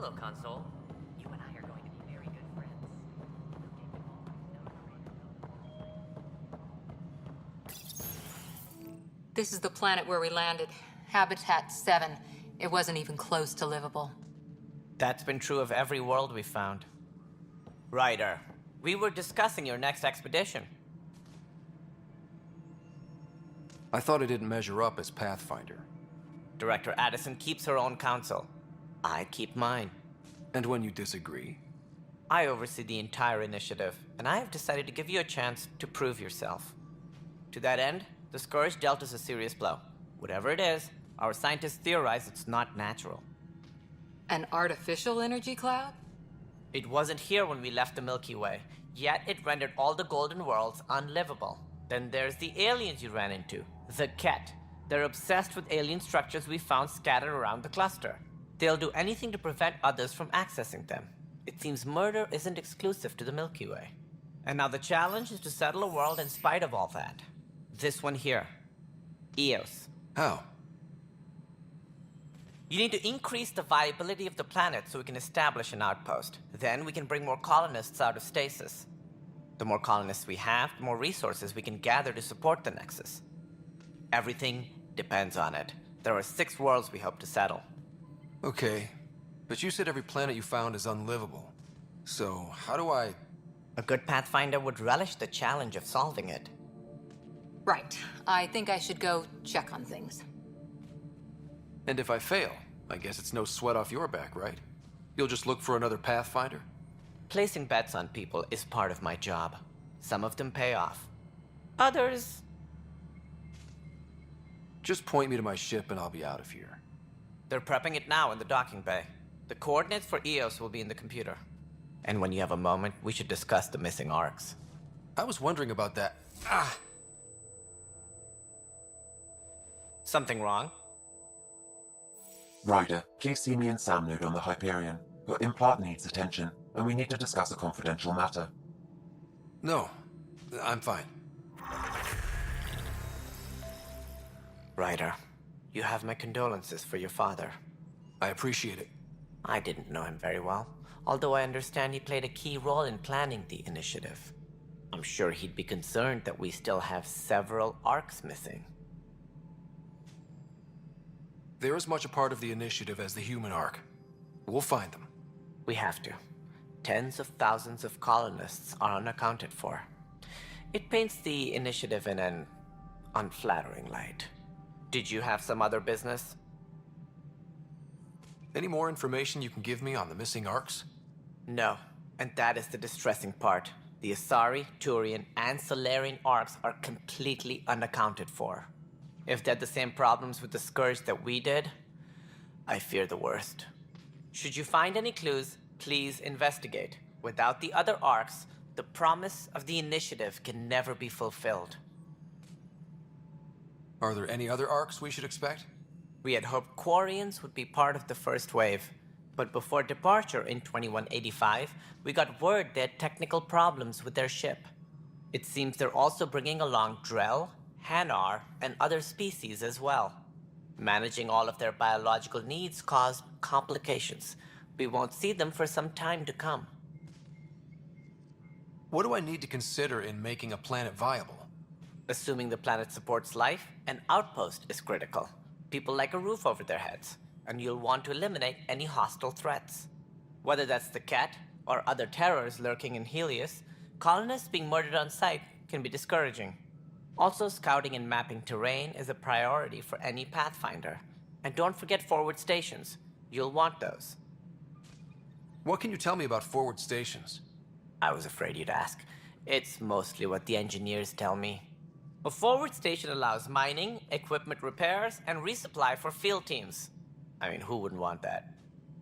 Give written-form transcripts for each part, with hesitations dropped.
Hello, console. You and I are going to be very good friends. This is the planet where we landed. Habitat 7. It wasn't even close to livable. That's been true of every world we've found. Ryder, we were discussing your next expedition. I thought I didn't measure up as Pathfinder. Director Addison keeps her own counsel. I keep mine. And when you disagree? I oversee the entire initiative, and I have decided to give you a chance to prove yourself. To that end, the Scourge dealt us a serious blow. Whatever it is, our scientists theorize it's not natural. An artificial energy cloud? It wasn't here when we left the Milky Way, yet it rendered all the golden worlds unlivable. Then there's the aliens you ran into, the Ket. They're obsessed with alien structures we found scattered around the cluster. They'll do anything to prevent others from accessing them. It seems murder isn't exclusive to the Milky Way. And now the challenge is to settle a world in spite of all that. This one here. Eos. How? You need to increase the viability of the planet so we can establish an outpost. Then we can bring more colonists out of stasis. The more colonists we have, the more resources we can gather to support the Nexus. Everything depends on it. There are 6 worlds we hope to settle. Okay, but you said every planet you found is unlivable. So, how do I... A good Pathfinder would relish the challenge of solving it. Right. I think I should go check on things. And if I fail, I guess it's no sweat off your back, right? You'll just look for another Pathfinder? Placing bets on people is part of my job. Some of them pay off. Others... Just point me to my ship and I'll be out of here. They're prepping it now in the docking bay. The coordinates for Eos will be in the computer. And when you have a moment, we should discuss the missing arcs. I was wondering about that. Something wrong? Ryder, please see me and Sam Node on the Hyperion. Your implant needs attention, and we need to discuss a confidential matter. No, I'm fine. Ryder, you have my condolences for your father. I appreciate it. I didn't know him very well, although I understand he played a key role in planning the initiative. I'm sure he'd be concerned that we still have several arcs missing. They're as much a part of the initiative as the human arc. We'll find them. We have to. Tens of thousands of colonists are unaccounted for. It paints the initiative in an unflattering light. Did you have some other business? Any more information you can give me on the missing arcs? No, and that is the distressing part. The Asari, Turian, and Solarian arcs are completely unaccounted for. If they had the same problems with the Scourge that we did, I fear the worst. Should you find any clues, please investigate. Without the other arcs, the promise of the initiative can never be fulfilled. Are there any other arcs we should expect? We had hoped Quarians would be part of the first wave, but before departure in 2185, we got word they had technical problems with their ship. It seems they're also bringing along Drell, Hanar, and other species as well. Managing all of their biological needs caused complications. We won't see them for some time to come. What do I need to consider in making a planet viable? Assuming the planet supports life, an outpost is critical. People like a roof over their heads, and you'll want to eliminate any hostile threats. Whether that's the Ket or other terrors lurking in Helios, colonists being murdered on sight can be discouraging. Also, scouting and mapping terrain is a priority for any Pathfinder. And don't forget forward stations. You'll want those. What can you tell me about forward stations? I was afraid you'd ask. It's mostly what the engineers tell me. A forward station allows mining, equipment repairs, and resupply for field teams. I mean, who wouldn't want that?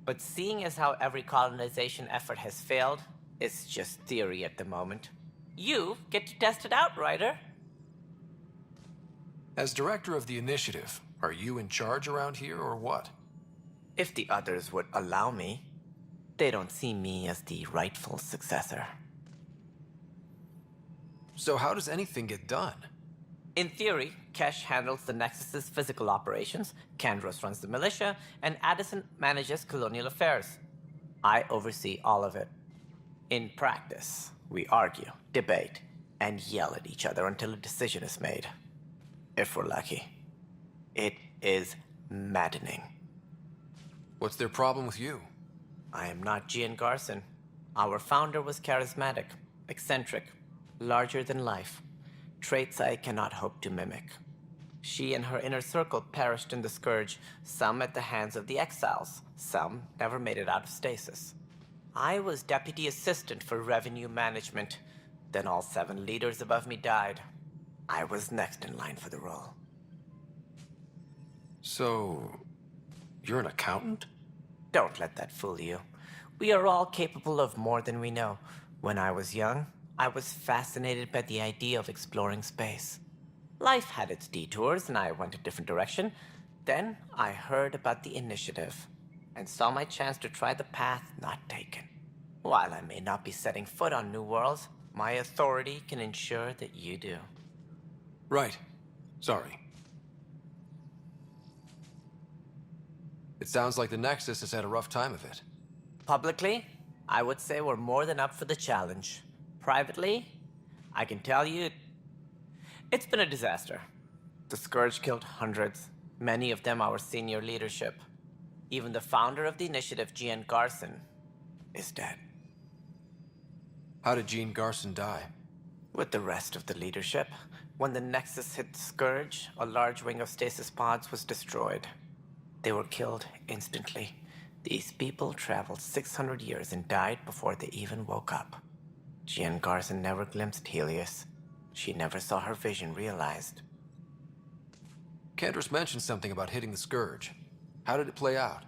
But seeing as how every colonization effort has failed, it's just theory at the moment. You get to test it out, Ryder. As director of the initiative, are you in charge around here or what? If the others would allow me. They don't see me as the rightful successor. So how does anything get done? In theory, Kesh handles the Nexus's physical operations, Kandros runs the militia, and Addison manages colonial affairs. I oversee all of it. In practice, we argue, debate, and yell at each other until a decision is made. If we're lucky. It is maddening. What's their problem with you? I am not Gian Garson. Our founder was charismatic, eccentric, larger than life. Traits I cannot hope to mimic. She and her inner circle perished in the Scourge, some at the hands of the Exiles, some never made it out of stasis. I was deputy assistant for revenue management. Then all 7 leaders above me died. I was next in line for the role. So, you're an accountant? Don't let that fool you. We are all capable of more than we know. When I was young, I was fascinated by the idea of exploring space. Life had its detours, and I went a different direction. Then I heard about the initiative, and saw my chance to try the path not taken. While I may not be setting foot on new worlds, my authority can ensure that you do. Right. Sorry. It sounds like the Nexus has had a rough time of it. Publicly, I would say we're more than up for the challenge. Privately, I can tell you, it's been a disaster. The Scourge killed hundreds, many of them our senior leadership. Even the founder of the initiative, Gian Garson, is dead. How did Jean Garson die? With the rest of the leadership, when the Nexus hit the Scourge, a large wing of stasis pods was destroyed. They were killed instantly. These people traveled 600 years and died before they even woke up. Jean Garson never glimpsed Helios. She never saw her vision realized. Candra's mentioned something about hitting the Scourge. How did it play out?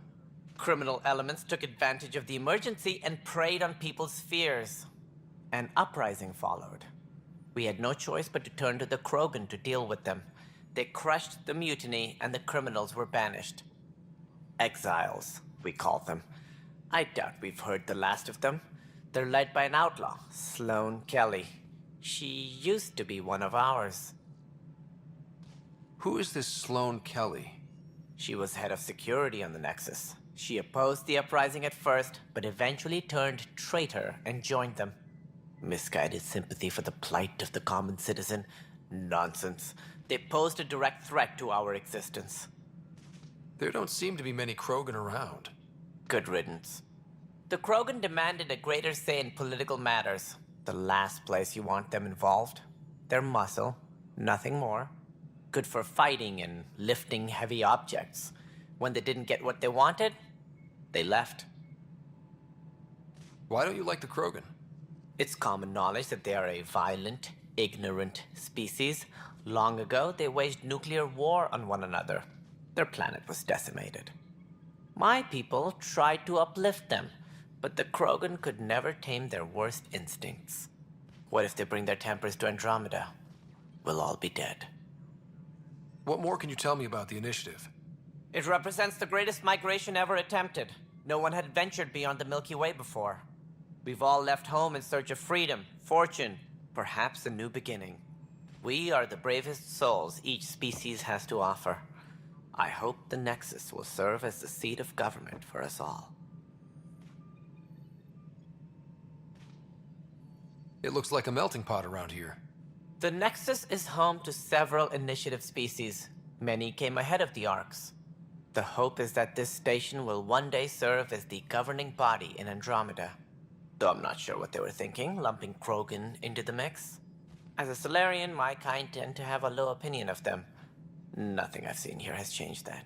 Criminal elements took advantage of the emergency and preyed on people's fears. An uprising followed. We had no choice but to turn to the Krogan to deal with them. They crushed the mutiny and the criminals were banished. Exiles, we call them. I doubt we've heard the last of them. They're led by an outlaw, Sloane Kelly. She used to be one of ours. Who is this Sloane Kelly? She was head of security on the Nexus. She opposed the uprising at first, but eventually turned traitor and joined them. Misguided sympathy for the plight of the common citizen? Nonsense. They posed a direct threat to our existence. There don't seem to be many Krogan around. Good riddance. The Krogan demanded a greater say in political matters. The last place you want them involved. Their muscle, nothing more. Good for fighting and lifting heavy objects. When they didn't get what they wanted, they left. Why don't you like the Krogan? It's common knowledge that they are a violent, ignorant species. Long ago, they waged nuclear war on one another. Their planet was decimated. My people tried to uplift them, but the Krogan could never tame their worst instincts. What if they bring their tempers to Andromeda? We'll all be dead. What more can you tell me about the initiative? It represents the greatest migration ever attempted. No one had ventured beyond the Milky Way before. We've all left home in search of freedom, fortune, perhaps a new beginning. We are the bravest souls each species has to offer. I hope the Nexus will serve as the seat of government for us all. It looks like a melting pot around here. The Nexus is home to several initiative species. Many came ahead of the Arks. The hope is that this station will one day serve as the governing body in Andromeda. Though I'm not sure what they were thinking, lumping Krogan into the mix. As a Solarian, my kind tend to have a low opinion of them. Nothing I've seen here has changed that.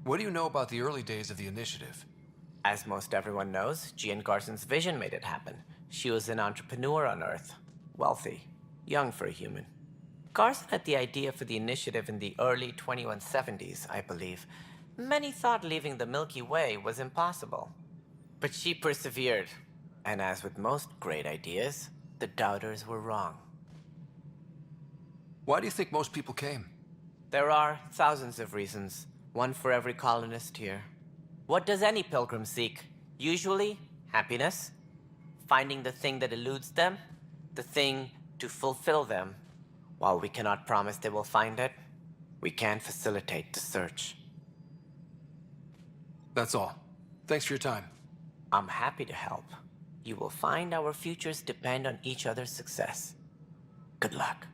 What do you know about the early days of the initiative? As most everyone knows, Gian Garson's vision made it happen. She was an entrepreneur on Earth. Wealthy. Young for a human. Garson had the idea for the initiative in the early 2170s, I believe. Many thought leaving the Milky Way was impossible. But she persevered. And as with most great ideas, the doubters were wrong. Why do you think most people came? There are thousands of reasons, one for every colonist here. What does any pilgrim seek? Usually, happiness. Finding the thing that eludes them, the thing to fulfill them. While we cannot promise they will find it, we can facilitate the search. That's all. Thanks for your time. I'm happy to help. You will find our futures depend on each other's success. Good luck.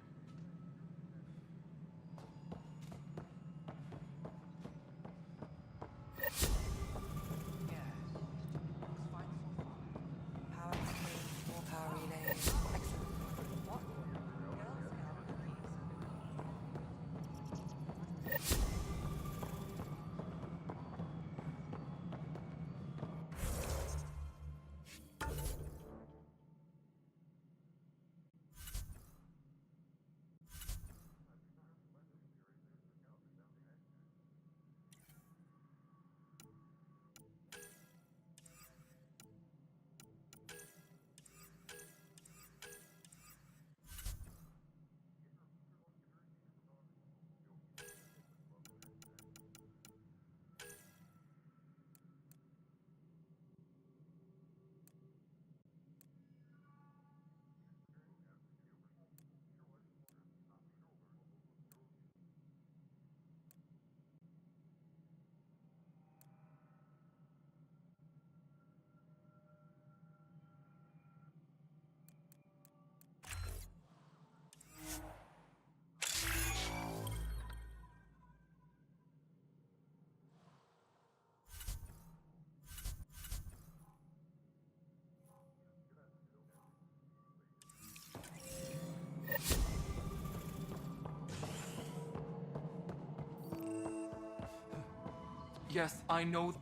Yes, I know.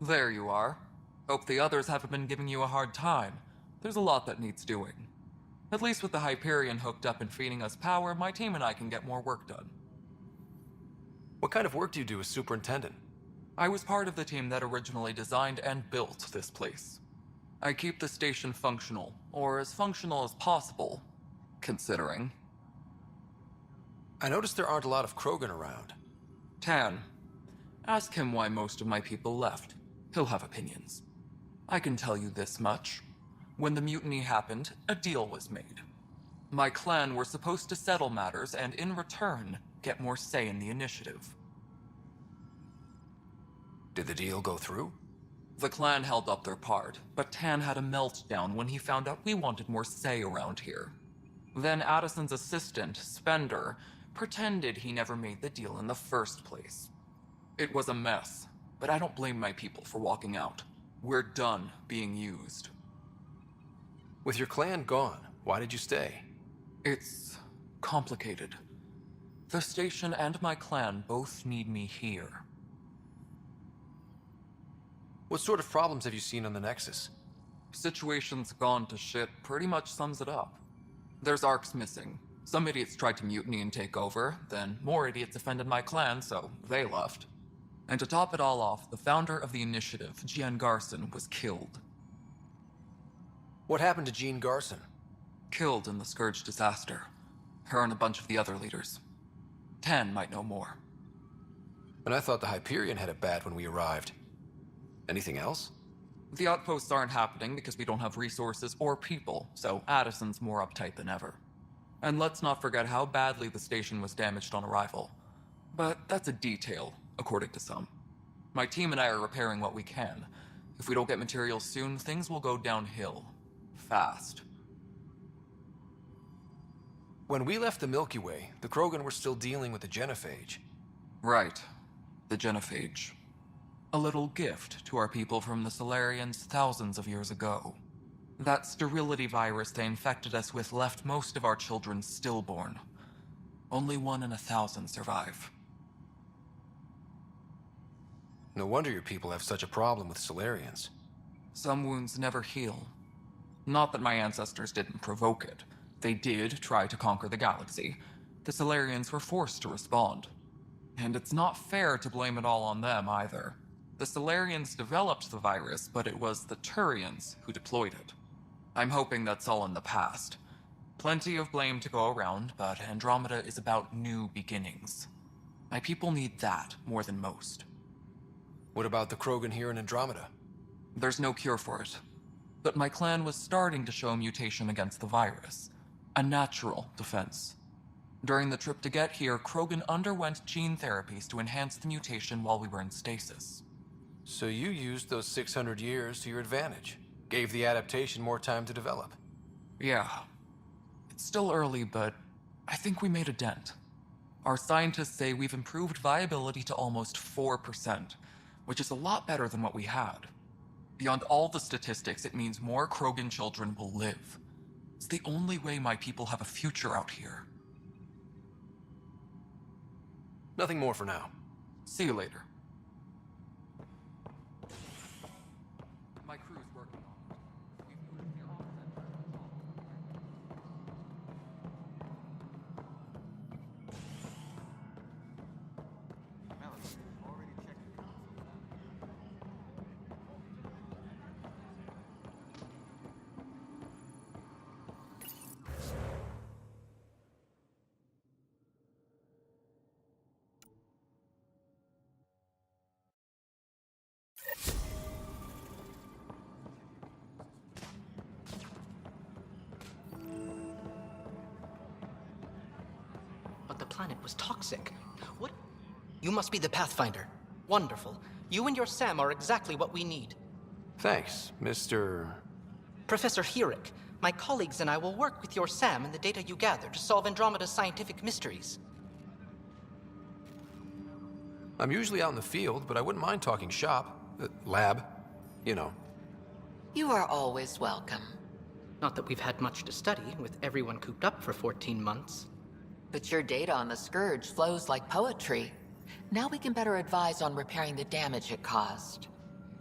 There you are. Hope the others haven't been giving you a hard time. There's a lot that needs doing. At least with the Hyperion hooked up and feeding us power, my team and I can get more work done. What kind of work do you do as superintendent? I was part of the team that originally designed and built this place. I keep the station functional, or as functional as possible, considering. I noticed there aren't a lot of Krogan around. Tan. Ask him why most of my people left. He'll have opinions. I can tell you this much. When the mutiny happened, a deal was made. My clan were supposed to settle matters and, in return, get more say in the initiative. Did the deal go through? The clan held up their part, but Tan had a meltdown when he found out we wanted more say around here. Then Addison's assistant, Spender, pretended he never made the deal in the first place. It was a mess, but I don't blame my people for walking out. We're done being used. With your clan gone, why did you stay? It's complicated. The station and my clan both need me here. What sort of problems have you seen on the Nexus? Situation's gone to shit pretty much sums it up. There's arcs missing. Some idiots tried to mutiny and take over, then more idiots offended my clan, so they left. And to top it all off, the founder of the initiative, Jean Garson, was killed. What happened to Jean Garson? Killed in the Scourge disaster. Her and a bunch of the other leaders. Tan might know more. And I thought the Hyperion had it bad when we arrived. Anything else? The outposts aren't happening because we don't have resources or people, so Addison's more uptight than ever. And let's not forget how badly the station was damaged on arrival. But that's a detail, according to some. My team and I are repairing what we can. If we don't get materials soon, things will go downhill. Fast. When we left the Milky Way, the Krogan were still dealing with the genophage. Right. The genophage. A little gift to our people from the Solarians thousands of years ago. That sterility virus they infected us with left most of our children stillborn. Only 1 in 1,000 survive. No wonder your people have such a problem with Solarians. Some wounds never heal. Not that my ancestors didn't provoke it. They did try to conquer the galaxy. The Solarians were forced to respond. And it's not fair to blame it all on them either. The Solarians developed the virus, but it was the Turians who deployed it. I'm hoping that's all in the past. Plenty of blame to go around, but Andromeda is about new beginnings. My people need that more than most. What about the Krogan here in Andromeda? There's no cure for it. But my clan was starting to show mutation against the virus. A natural defense. During the trip to get here, Krogan underwent gene therapies to enhance the mutation while we were in stasis. So you used those 600 years to your advantage. Gave the adaptation more time to develop. Yeah. It's still early, but I think we made a dent. Our scientists say we've improved viability to almost 4%, which is a lot better than what we had. Beyond all the statistics, it means more Krogan children will live. It's the only way my people have a future out here. Nothing more for now. See you later. My crew's working on it. We've noticed your offset. But the planet was toxic. What? You must be the Pathfinder. Wonderful. You and your Sam are exactly what we need. Thanks, Mr. Professor Herrick, my colleagues and I will work with your Sam and the data you gather to solve Andromeda's scientific mysteries. I'm usually out in the field, but I wouldn't mind talking shop. Lab. You know. You are always welcome. Not that we've had much to study, with everyone cooped up for 14 months. But your data on the Scourge flows like poetry. Now we can better advise on repairing the damage it caused.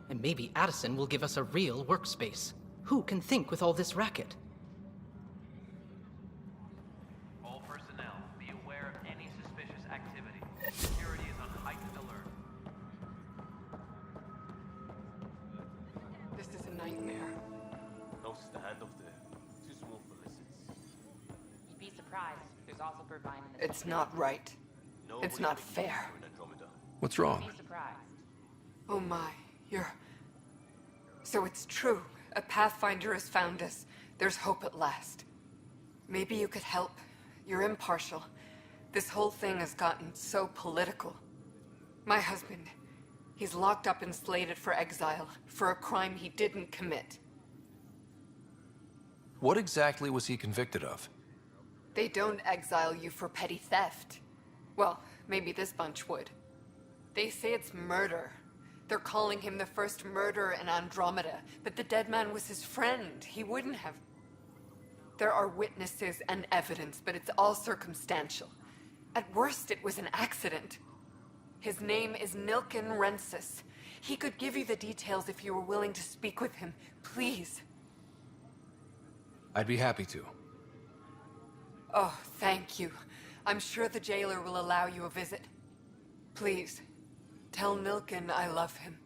And maybe Addison will give us a real workspace. Who can think with all this racket? All personnel, be aware of any suspicious activity. Security is on heightened alert. This is a nightmare. No stand up there. Too small for listens. You'd be surprised. There's also Purvine in the It's not right. It's not fair. What's wrong? Be surprised. Oh my, you're... So it's true. A Pathfinder has found us. There's hope at last. Maybe you could help. You're impartial. This whole thing has gotten so political. My husband, he's locked up and slated for exile for a crime he didn't commit. What exactly was he convicted of? They don't exile you for petty theft. Well, maybe this bunch would. They say it's murder. They're calling him the first murderer in Andromeda, but the dead man was his friend. He wouldn't have... There are witnesses and evidence, but it's all circumstantial. At worst, it was an accident. His name is Nilken Rensis. He could give you the details if you were willing to speak with him. Please. I'd be happy to. Oh, thank you. I'm sure the jailer will allow you a visit. Please, tell Nilken I love him.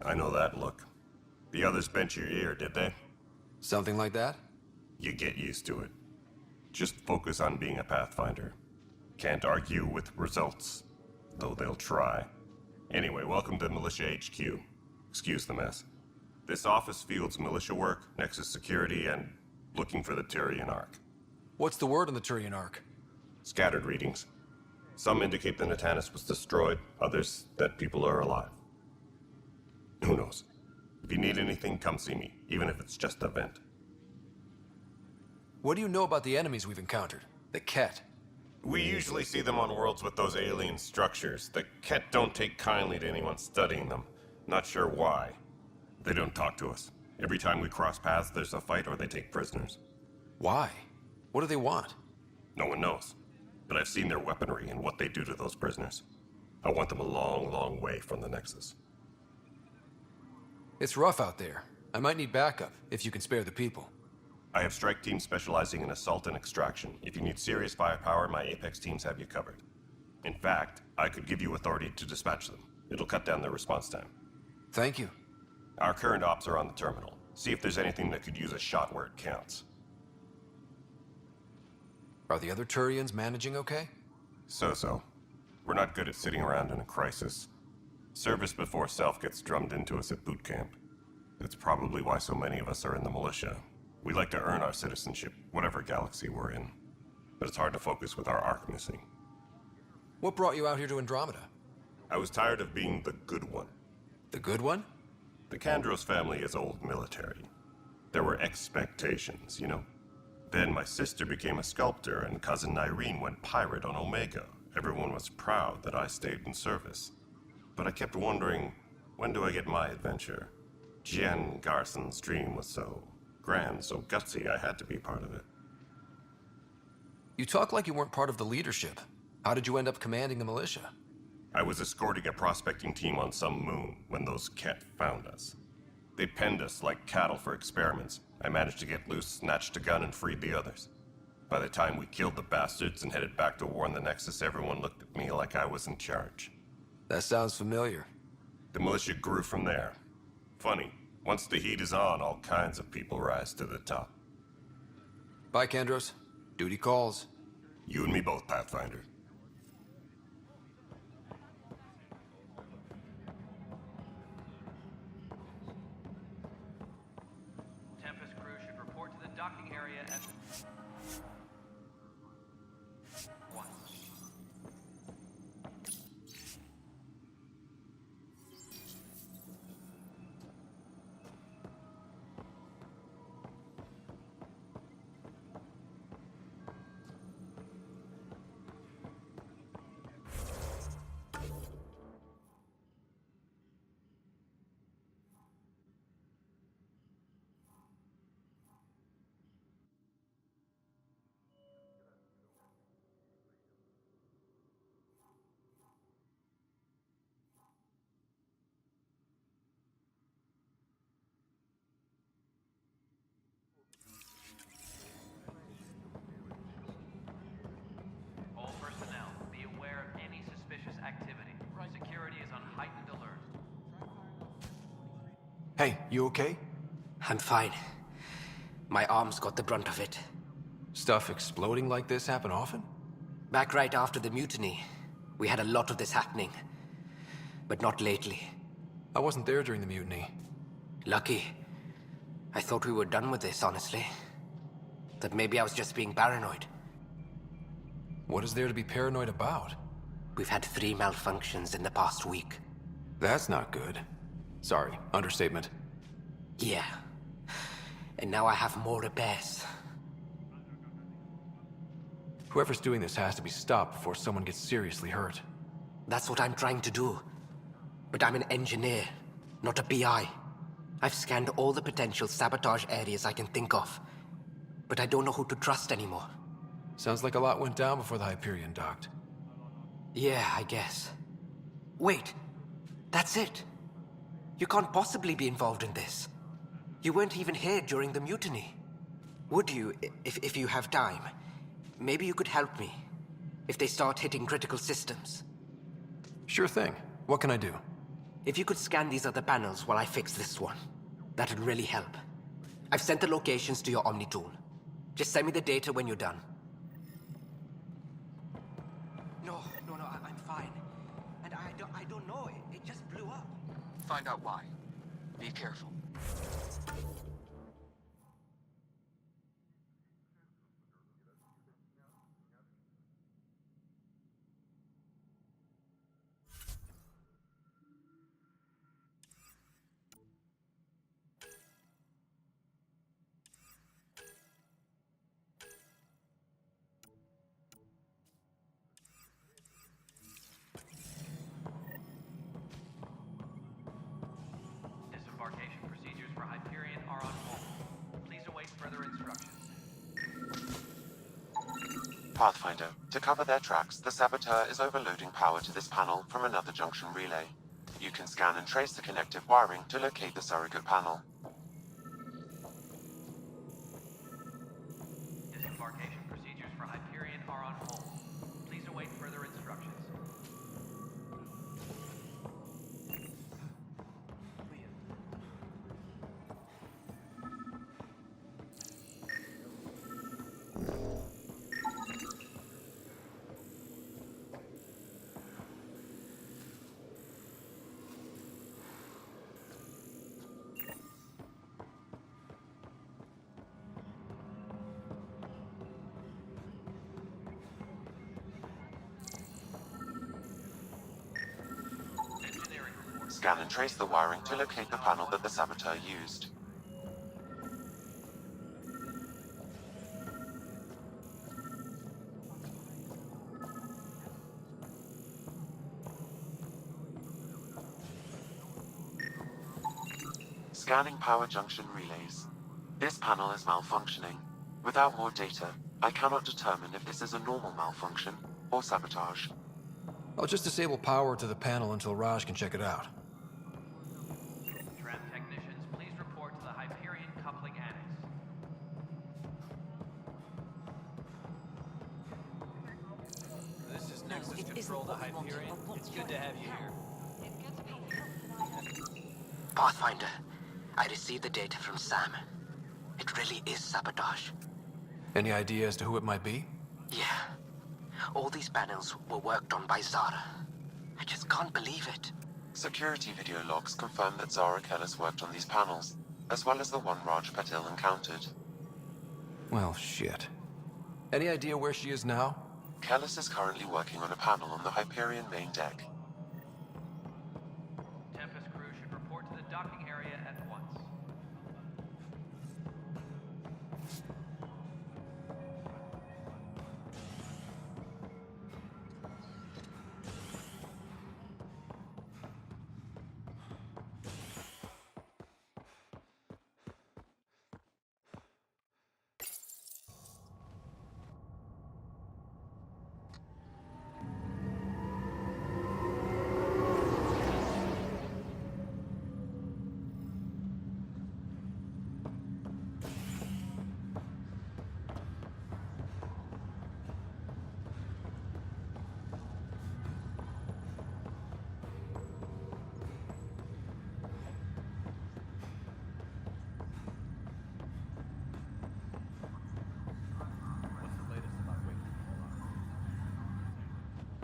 I know that look. The others bent your ear, did they? Something like that? You get used to it. Just focus on being a Pathfinder. Can't argue with results, though they'll try. Anyway, welcome to Militia HQ. Excuse the mess. This office fields militia work, Nexus security, and looking for the Turian Ark. What's the word on the Turian Ark? Scattered readings. Some indicate the Natanus was destroyed, others that people are alive. Who knows? If you need anything, come see me, even if it's just a vent. What do you know about the enemies we've encountered? The Ket? We usually see them on worlds with those alien structures. The Ket don't take kindly to anyone studying them. Not sure why. They don't talk to us. Every time we cross paths, there's a fight or they take prisoners. Why? What do they want? No one knows. But I've seen their weaponry and what they do to those prisoners. I want them a long, long way from the Nexus. It's rough out there. I might need backup, if you can spare the people. I have strike teams specializing in assault and extraction. If you need serious firepower, my Apex teams have you covered. In fact, I could give you authority to dispatch them. It'll cut down their response time. Thank you. Our current ops are on the terminal. See if there's anything that could use a shot where it counts. Are the other Turians managing okay? So-so. We're not good at sitting around in a crisis. Service before self gets drummed into us at boot camp. That's probably why so many of us are in the militia. We like to earn our citizenship, whatever galaxy we're in. but it's hard to focus with our arc missing. What brought you out here to Andromeda? I was tired of being the good one. The good one? The Kandros family is old military. There were expectations, you know? Then my sister became a sculptor and cousin Irene went pirate on Omega. Everyone was proud that I stayed in service. But I kept wondering, when do I get my adventure? Jen Garson's dream was so grand, so gutsy, I had to be part of it. You talk like you weren't part of the leadership. How did you end up commanding the militia? I was escorting a prospecting team on some moon when those Ket found us. They penned us like cattle for experiments. I managed to get loose, snatched a gun, and freed the others. By the time we killed the bastards and headed back to war in the Nexus, everyone looked at me like I was in charge. That sounds familiar. The militia grew from there. Funny, once the heat is on, all kinds of people rise to the top. Bye, Kandros. Duty calls. You and me both, Pathfinder. Tempest crew should report to the docking area at 1. All personnel, be aware of any suspicious activity. Security is on heightened alert. Hey, you okay? I'm fine. My arms got the brunt of it. Stuff exploding like this happen often? Back right after the mutiny, we had a lot of this happening. But not lately. I wasn't there during the mutiny. Lucky. I thought we were done with this, honestly. That maybe I was just being paranoid. What is there to be paranoid about? We've had 3 malfunctions in the past week. That's not good. Sorry, understatement. Yeah. And now I have more repairs. Whoever's doing this has to be stopped before someone gets seriously hurt. That's what I'm trying to do. But I'm an engineer, not a PI. I've scanned all the potential sabotage areas I can think of. But I don't know who to trust anymore. Sounds like a lot went down before the Hyperion docked. Yeah, I guess. Wait. That's it. You can't possibly be involved in this. You weren't even here during the mutiny. Would you, if you have time? Maybe you could help me. If they start hitting critical systems. Sure thing. What can I do? If you could scan these other panels while I fix this one, that'd really help. I've sent the locations to your Omni tool. Just send me the data when you're done. No, I'm fine. And I don't know, it just blew up. Find out why. Be careful. Disembarkation procedures for Hyperion are on hold. Please await further instructions. Pathfinder, to cover their tracks, the saboteur is overloading power to this panel from another junction relay. You can scan and trace the connective wiring to locate the surrogate panel. Disembarkation procedures for Hyperion are on hold. Please await further instructions. Scan and trace the wiring to locate the panel that the saboteur used. Scanning power junction relays. This panel is malfunctioning. Without more data, I cannot determine if this is a normal malfunction or sabotage. I'll just disable power to the panel until Raj can check it out. Tram technicians, please report to the Hyperion Coupling Annex. This is Nexus Control to Hyperion. It's good to have you here. Pathfinder, I received the data from Sam. It really is sabotage. Any idea as to who it might be? Yeah. All these panels were worked on by Zara. I just can't believe it. Security video logs confirm that Zara Kellis worked on these panels, as well as the one Raj Patil encountered. Well, shit. Any idea where she is now? Kellis is currently working on a panel on the Hyperion main deck. Tempest crew should report to the docking area at once.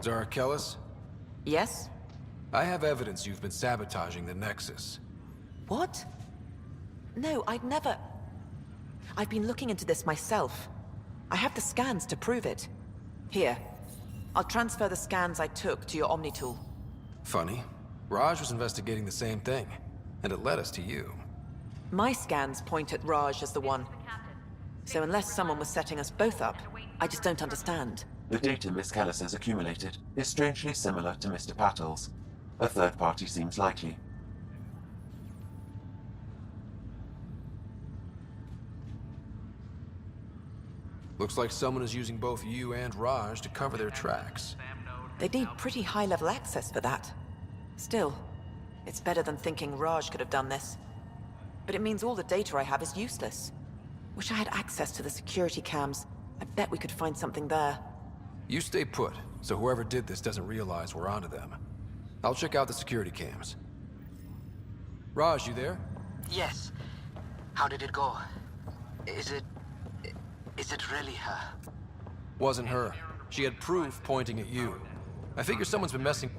Zara Kellis? Yes? I have evidence you've been sabotaging the Nexus. What? No, I'd never... I've been looking into this myself. I have the scans to prove it. Here. I'll transfer the scans I took to your Omni tool. Funny. Raj was investigating the same thing, and it led us to you. My scans point at Raj as the one. So unless someone was setting us both up, I just don't understand. The data Miss Kellis has accumulated is strangely similar to Mr. Patil's. A third party seems likely. Looks like someone is using both you and Raj to cover their tracks. They'd need pretty high-level access for that. Still, it's better than thinking Raj could have done this. But it means all the data I have is useless. Wish I had access to the security cams. I bet we could find something there. You stay put, so whoever did this doesn't realize we're onto them. I'll check out the security cams. Raj, you there? Yes. How did it go? Is it really her? Wasn't her. She had proof pointing at you. I figure someone's been messing...